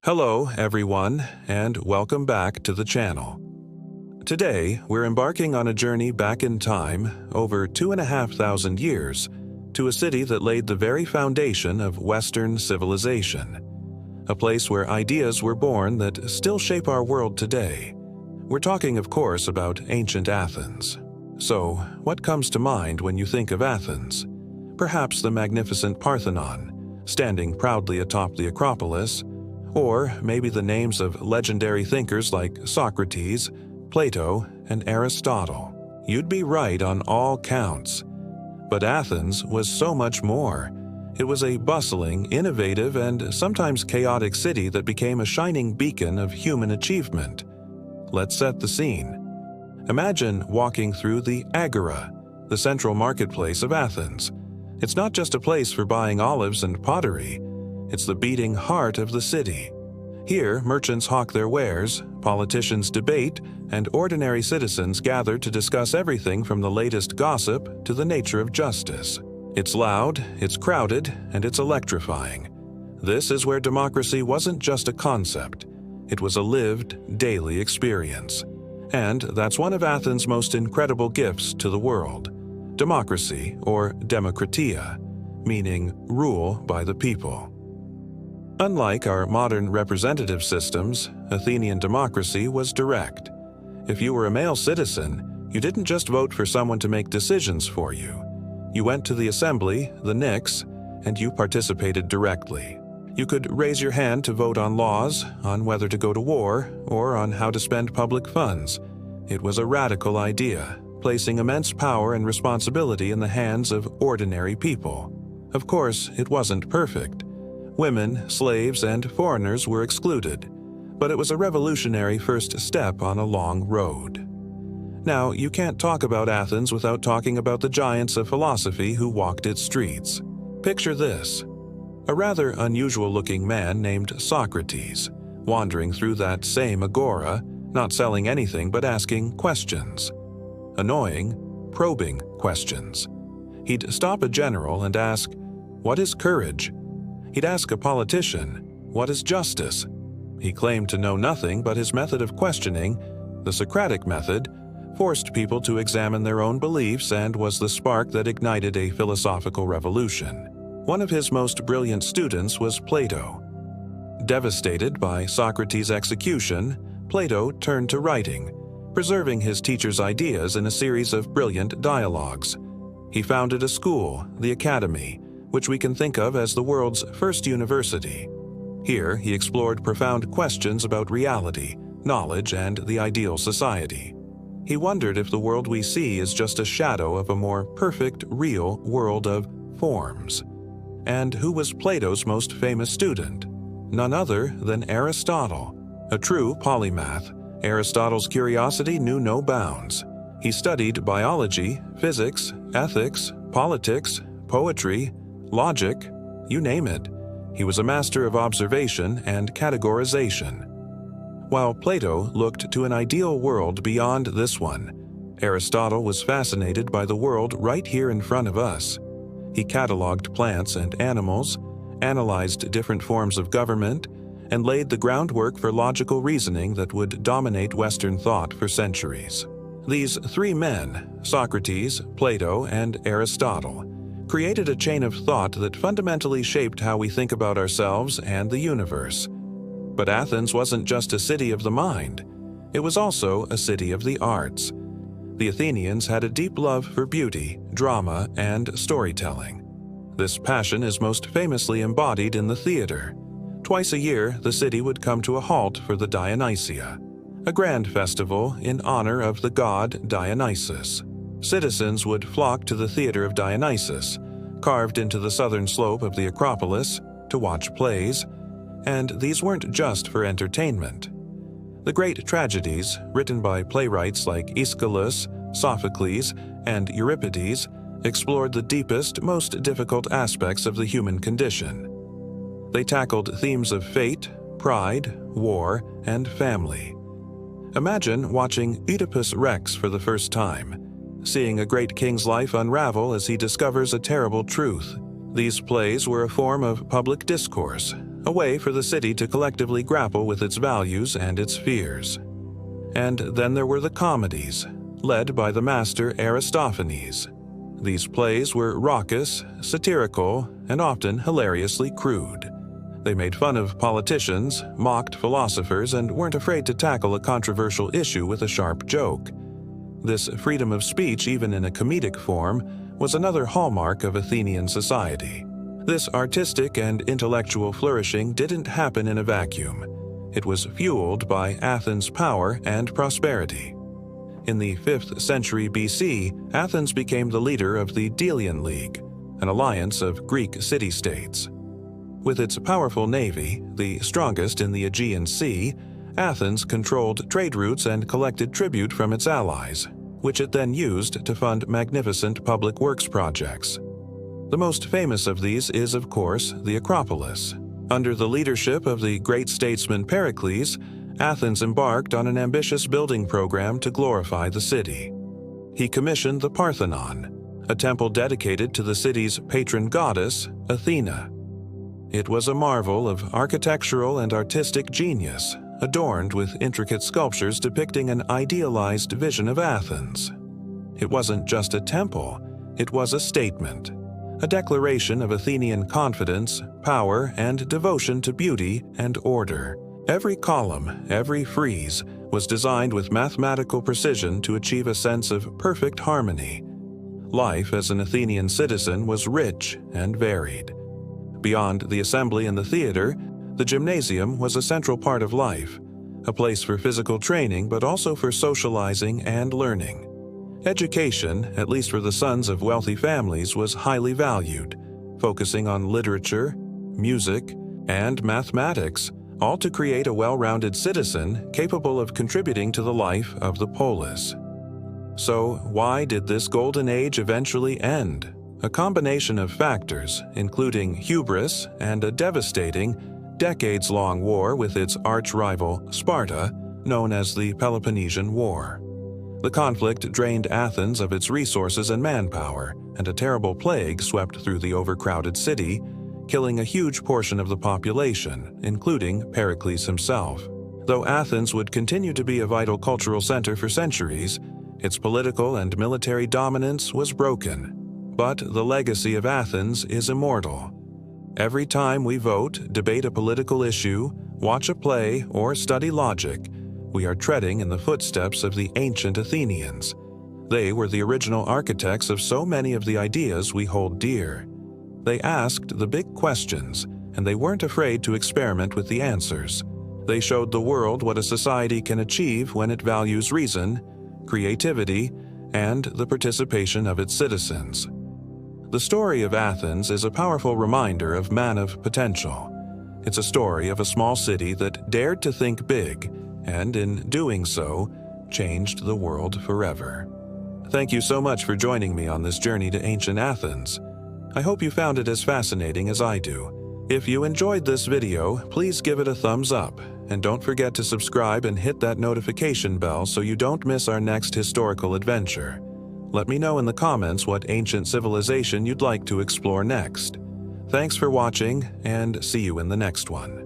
Hello, everyone, and welcome back to the channel. Today, we're embarking on a journey back in time, over 2,500 years, to a city that laid the very foundation of Western civilization. A place where ideas were born that still shape our world today. We're talking, of course, about ancient Athens. So, what comes to mind when you think of Athens? Perhaps the magnificent Parthenon, standing proudly atop the Acropolis, or maybe the names of legendary thinkers like Socrates, Plato, and Aristotle. You'd be right on all counts. But Athens was so much more. It was a bustling, innovative, and sometimes chaotic city that became a shining beacon of human achievement. Let's set the scene. Imagine walking through the Agora, the central marketplace of Athens. It's not just a place for buying olives and pottery. It's the beating heart of the city. Here, merchants hawk their wares, politicians debate, and ordinary citizens gather to discuss everything from the latest gossip to the nature of justice. It's loud, it's crowded, and it's electrifying. This is where democracy wasn't just a concept. It was a lived, daily experience. And that's one of Athens' most incredible gifts to the world. Democracy, or demokratia, meaning rule by the people. Unlike our modern representative systems, Athenian democracy was direct. If you were a male citizen, you didn't just vote for someone to make decisions for you. You went to the assembly, the Nix, and you participated directly. You could raise your hand to vote on laws, on whether to go to war, or on how to spend public funds. It was a radical idea, placing immense power and responsibility in the hands of ordinary people. Of course, it wasn't perfect. Women, slaves, and foreigners were excluded, but it was a revolutionary first step on a long road. Now, you can't talk about Athens without talking about the giants of philosophy who walked its streets. Picture this: a rather unusual-looking man named Socrates, wandering through that same agora, not selling anything but asking questions. Annoying, probing questions. He'd stop a general and ask, "What is courage?" He'd ask a politician, "What is justice?" He claimed to know nothing, but his method of questioning, the Socratic method, forced people to examine their own beliefs and was the spark that ignited a philosophical revolution. One of his most brilliant students was Plato. Devastated by Socrates' execution, Plato turned to writing, preserving his teacher's ideas in a series of brilliant dialogues. He founded a school, the Academy, which we can think of as the world's first university. Here, he explored profound questions about reality, knowledge, and the ideal society. He wondered if the world we see is just a shadow of a more perfect, real world of forms. And who was Plato's most famous student? None other than Aristotle. A true polymath, Aristotle's curiosity knew no bounds. He studied biology, physics, ethics, politics, poetry, logic, you name it. He was a master of observation and categorization. While Plato looked to an ideal world beyond this one, Aristotle was fascinated by the world right here in front of us. He cataloged plants and animals, analyzed different forms of government, and laid the groundwork for logical reasoning that would dominate Western thought for centuries. These three men, Socrates, Plato, and Aristotle, created a chain of thought that fundamentally shaped how we think about ourselves and the universe. But Athens wasn't just a city of the mind. It was also a city of the arts. The Athenians had a deep love for beauty, drama, and storytelling. This passion is most famously embodied in the theater. Twice a year, the city would come to a halt for the Dionysia, a grand festival in honor of the god Dionysus. Citizens would flock to the Theater of Dionysus, carved into the southern slope of the Acropolis, to watch plays, and these weren't just for entertainment. The great tragedies, written by playwrights like Aeschylus, Sophocles, and Euripides, explored the deepest, most difficult aspects of the human condition. They tackled themes of fate, pride, war, and family. Imagine watching Oedipus Rex for the first time, seeing a great king's life unravel as he discovers a terrible truth. These plays were a form of public discourse, a way for the city to collectively grapple with its values and its fears. And then there were the comedies, led by the master Aristophanes. These plays were raucous, satirical, and often hilariously crude. They made fun of politicians, mocked philosophers, and weren't afraid to tackle a controversial issue with a sharp joke. This freedom of speech, even in a comedic form, was another hallmark of Athenian society. This artistic and intellectual flourishing didn't happen in a vacuum. It was fueled by Athens' power and prosperity. In the 5th century BC, Athens became the leader of the Delian League, an alliance of Greek city-states. With its powerful navy, the strongest in the Aegean Sea, Athens controlled trade routes and collected tribute from its allies, which it then used to fund magnificent public works projects. The most famous of these is, of course, the Acropolis. Under the leadership of the great statesman Pericles, Athens embarked on an ambitious building program to glorify the city. He commissioned the Parthenon, a temple dedicated to the city's patron goddess, Athena. It was a marvel of architectural and artistic genius, adorned with intricate sculptures depicting an idealized vision of Athens. It wasn't just a temple, it was a statement, a declaration of Athenian confidence, power, and devotion to beauty and order. Every column, every frieze, was designed with mathematical precision to achieve a sense of perfect harmony. Life as an Athenian citizen was rich and varied. Beyond the assembly and the theater, the gymnasium was a central part of life, a place for physical training but also for socializing and learning. Education, at least for the sons of wealthy families, was highly valued, focusing on literature, music, and mathematics, all to create a well-rounded citizen capable of contributing to the life of the polis. So, why did this golden age eventually end? A combination of factors, including hubris and a devastating, decades-long war with its arch-rival, Sparta, known as the Peloponnesian War. The conflict drained Athens of its resources and manpower, and a terrible plague swept through the overcrowded city, killing a huge portion of the population, including Pericles himself. Though Athens would continue to be a vital cultural center for centuries, its political and military dominance was broken. But the legacy of Athens is immortal. Every time we vote, debate a political issue, watch a play, or study logic, we are treading in the footsteps of the ancient Athenians. They were the original architects of so many of the ideas we hold dear. They asked the big questions, and they weren't afraid to experiment with the answers. They showed the world what a society can achieve when it values reason, creativity, and the participation of its citizens. The story of Athens is a powerful reminder of man of potential. It's a story of a small city that dared to think big, and in doing so, changed the world forever. Thank you so much for joining me on this journey to ancient Athens. I hope you found it as fascinating as I do. If you enjoyed this video, please give it a thumbs up, and don't forget to subscribe and hit that notification bell so you don't miss our next historical adventure. Let me know in the comments what ancient civilization you'd like to explore next. Thanks for watching, and see you in the next one.